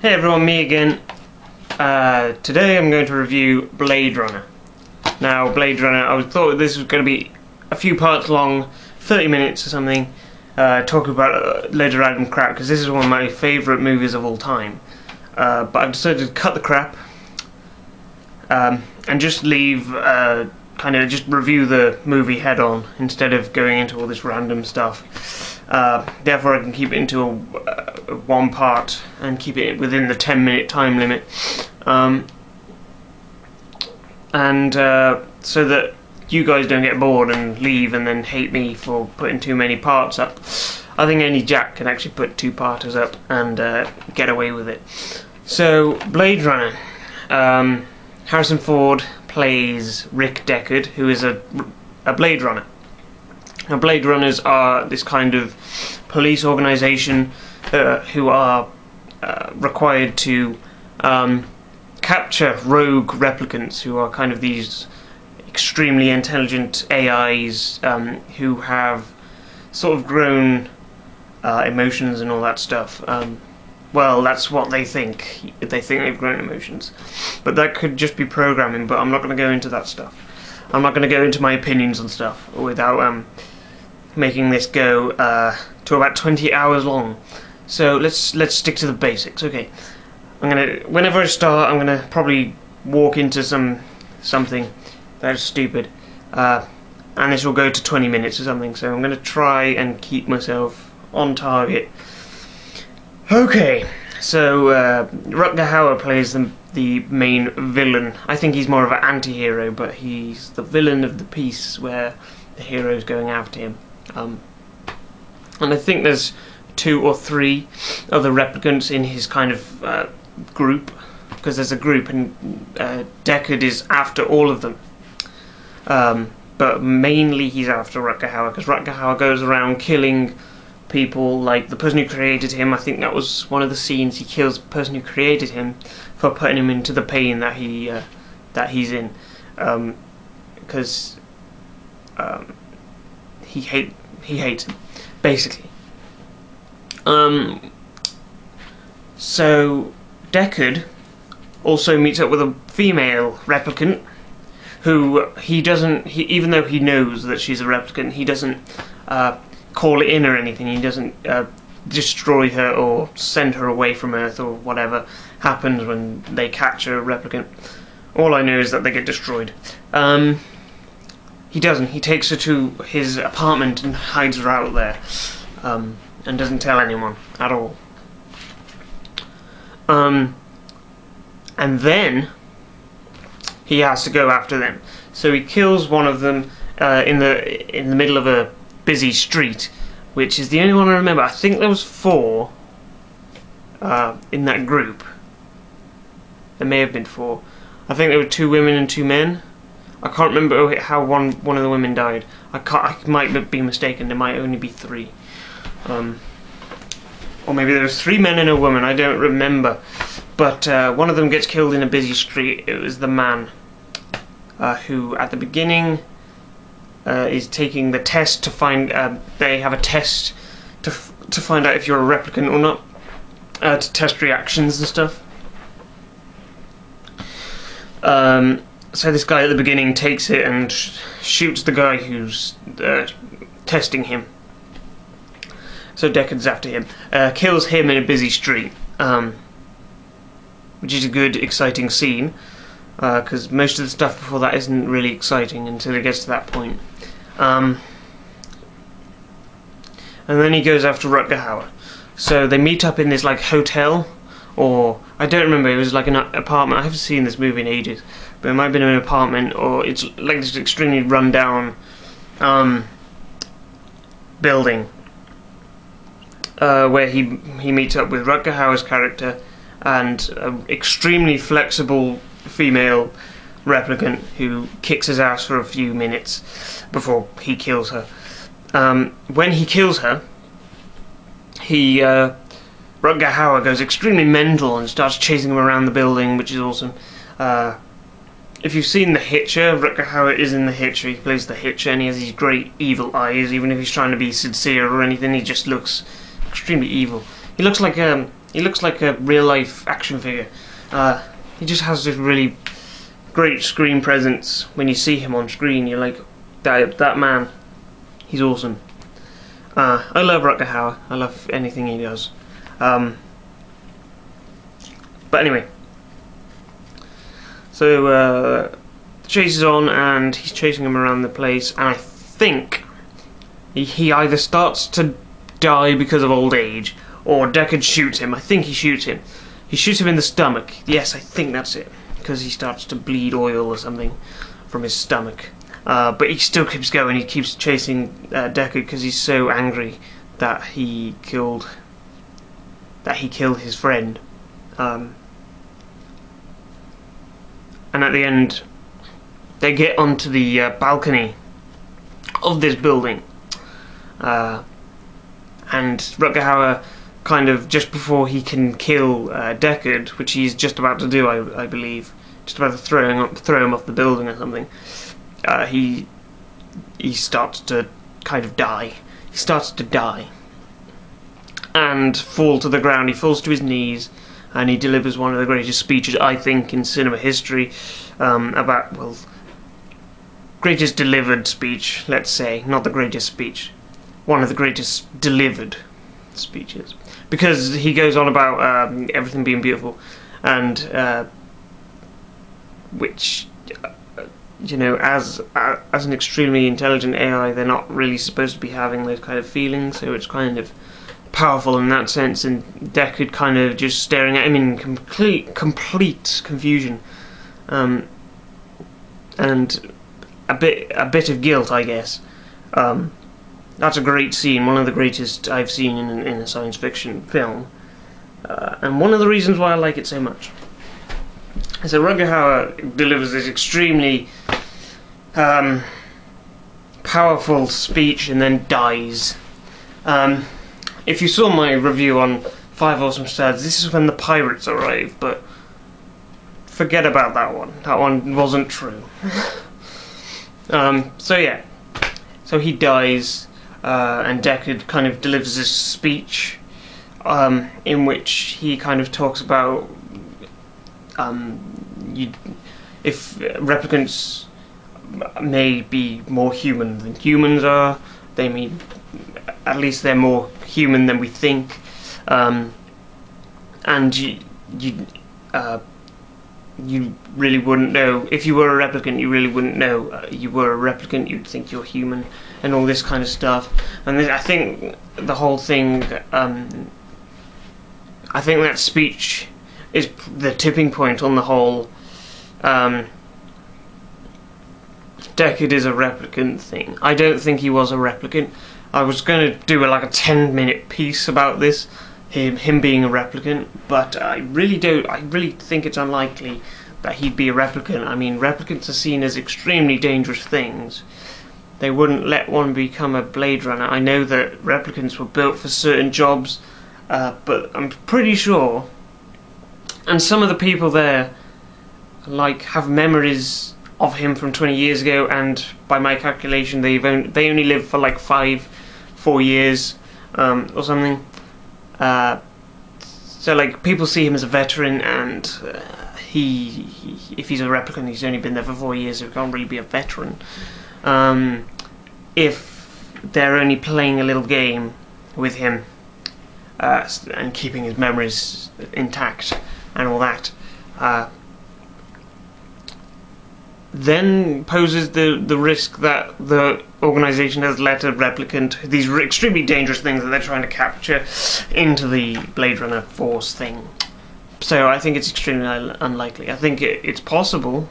Hey everyone, me again. Today I'm going to review Blade Runner. Now, Blade Runner, I thought this was going to be a few parts long, 30 minutes or something, talking about a load of random crap, because this is one of my favourite movies of all time. But I've decided to cut the crap, and just leave, kind of just review the movie head on, instead of going into all this random stuff. Therefore I can keep it into one part and keep it within the 10-minute time limit, so that you guys don't get bored and leave and then hate me for putting too many parts up. I think only Jack can actually put 2-parters up and get away with it. So, Blade Runner. Harrison Ford plays Rick Deckard, who is a Blade Runner. Now, Blade Runners are this kind of police organisation who are required to capture rogue replicants, who are kind of these extremely intelligent AIs who have sort of grown emotions and all that stuff. Well, that's what they think. They think they've grown emotions. But that could just be programming, but I'm not going to go into that stuff. I'm not going to go into my opinions on stuff without making this go to about 20 hours long. So let's stick to the basics. Okay, whenever I start, I'm gonna probably walk into something that's stupid, and this will go to 20 minutes or something. So I'm gonna try and keep myself on target. Okay, so Rutger Hauer plays the main villain. I think he's more of an anti-hero, but he's the villain of the piece where the hero's going after him. And I think there's 2 or 3 other replicants in his kind of group, because there's a group, and Deckard is after all of them. But mainly he's after Rutger Hauer, because Rutger Hauer goes around killing people, like the person who created him. I think that was one of the scenes. He kills the person who created him for putting him into the pain that he's in, because he hates him, basically. So Deckard also meets up with a female replicant who even though he knows that she's a replicant, he doesn't call it in or anything. He doesn't destroy her or send her away from Earth or whatever happens when they catch a replicant. All I know is that they get destroyed. He doesn't. He takes her to his apartment and hides her out there, and doesn't tell anyone at all. And then he has to go after them. So he kills one of them in the middle of a busy street, which is the only one I remember. I think there was 4 in that group. There may have been 4. I think there were 2 women and 2 men. I can't remember how one of the women died. I might be mistaken. There might only be 3, or maybe there was 3 men and a woman. I don't remember. But one of them gets killed in a busy street. It was the man who, at the beginning, is taking the test to find. They have a test to find out if you're a replicant or not, to test reactions and stuff. So this guy at the beginning takes it and shoots the guy who's testing him. So Deckard's after him. Kills him in a busy street, which is a good, exciting scene, because most of the stuff before that isn't really exciting until it gets to that point. And then he goes after Rutger Hauer. So they meet up in this like hotel, or I don't remember, it was like an apartment. I haven't seen this movie in ages, but it might have been an apartment, or it's like this extremely run-down building, where he meets up with Rutger Hauer's character and an extremely flexible female replicant who kicks his ass for a few minutes before he kills her. When he kills her, Rutger Hauer goes extremely mental and starts chasing him around the building, which is awesome. If you've seen The Hitcher, Rutger Hauer is in The Hitcher. He plays the Hitcher, and he has these great evil eyes. Even if he's trying to be sincere or anything, he just looks extremely evil. He looks like He looks like a real-life action figure. He just has this really great screen presence. When you see him on screen, you're like, that man, he's awesome. I love Rutger Hauer. I love anything he does. But anyway, so the chase is on, and he's chasing him around the place, and I think he either starts to die because of old age, or Deckard shoots him. I think he shoots him. He shoots him in the stomach. Yes, I think that's it, because he starts to bleed oil or something from his stomach. But he still keeps going. He keeps chasing Deckard because he's so angry that he killed his friend. And at the end, they get onto the balcony of this building, and Rutger Hauer, kind of just before he can kill Deckard, which he's just about to do, I believe, just about to throw him off the building or something. He starts to kind of die. He starts to die and fall to the ground. He falls to his knees, and he delivers one of the greatest speeches, I think, in cinema history. Greatest delivered speech, let's say, not the greatest speech. One of the greatest delivered speeches, because he goes on about everything being beautiful, and which. You know, as an extremely intelligent AI, they're not really supposed to be having those kind of feelings, so it's kind of powerful in that sense, and Deckard kind of just staring at him in complete confusion, and a bit of guilt, I guess. That's a great scene, one of the greatest I've seen in a science fiction film, and one of the reasons why I like it so much. So Rutger Hauer delivers this extremely powerful speech and then dies. If you saw my review on 5 Awesome Studs, this is when the pirates arrive, but forget about that one. That one wasn't true. So yeah, so he dies, and Deckard kind of delivers this speech in which he kind of talks about if replicants may be more human than humans are, at least they're more human than we think, and you really wouldn't know. If you were a replicant, you really wouldn't know you were a replicant. You'd think you're human, and all this kind of stuff. And I think the whole thing, I think that speech is the tipping point on the whole Deckard is a replicant thing. I don't think he was a replicant. I was going to do like a 10-minute piece about this, him being a replicant, but I really think it's unlikely that he'd be a replicant. I mean, replicants are seen as extremely dangerous things. They wouldn't let one become a Blade Runner. I know that replicants were built for certain jobs, but I'm pretty sure, and some of the people there like have memories of him from 20 years ago, and by my calculation they only lived for like 4 years or something. So like people see him as a veteran, and if he's a replicant, he's only been there for 4 years, so he can't really be a veteran. If they're only playing a little game with him and keeping his memories intact and all that, then poses the risk that the organisation has let a replicant, these extremely dangerous things that they're trying to capture, into the Blade Runner Force thing. So I think it's extremely unlikely. I think it's possible,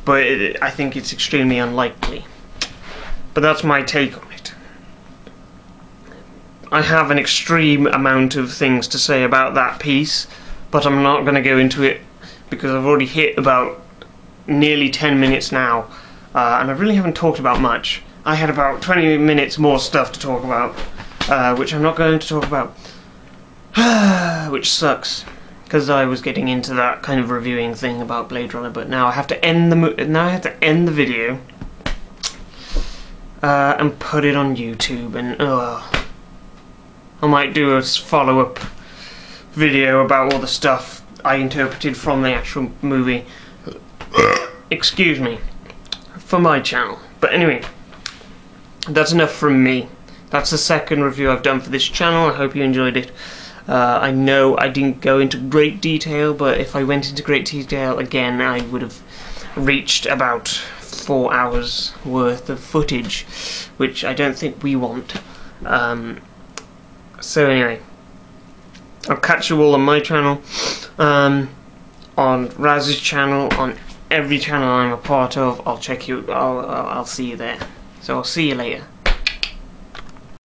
but I think it's extremely unlikely. But that's my take on it. I have an extreme amount of things to say about that piece, but I'm not going to go into it because I've already hit about nearly 10 minutes now, and I really haven't talked about much. I had about 20 minutes more stuff to talk about, which I'm not going to talk about, which sucks, because I was getting into that kind of reviewing thing about Blade Runner. But now I have to end the video and put it on YouTube, and I might do a follow-up video about all the stuff I interpreted from the actual movie. Excuse me. For my channel. But anyway, that's enough from me. That's the second review I've done for this channel. I hope you enjoyed it. I know I didn't go into great detail, but if I went into great detail again, I would have reached about 4 hours worth of footage, which I don't think we want. So anyway, I'll catch you all on my channel, on Raz's channel, on every channel I'm a part of. I'll see you there. So I'll see you later.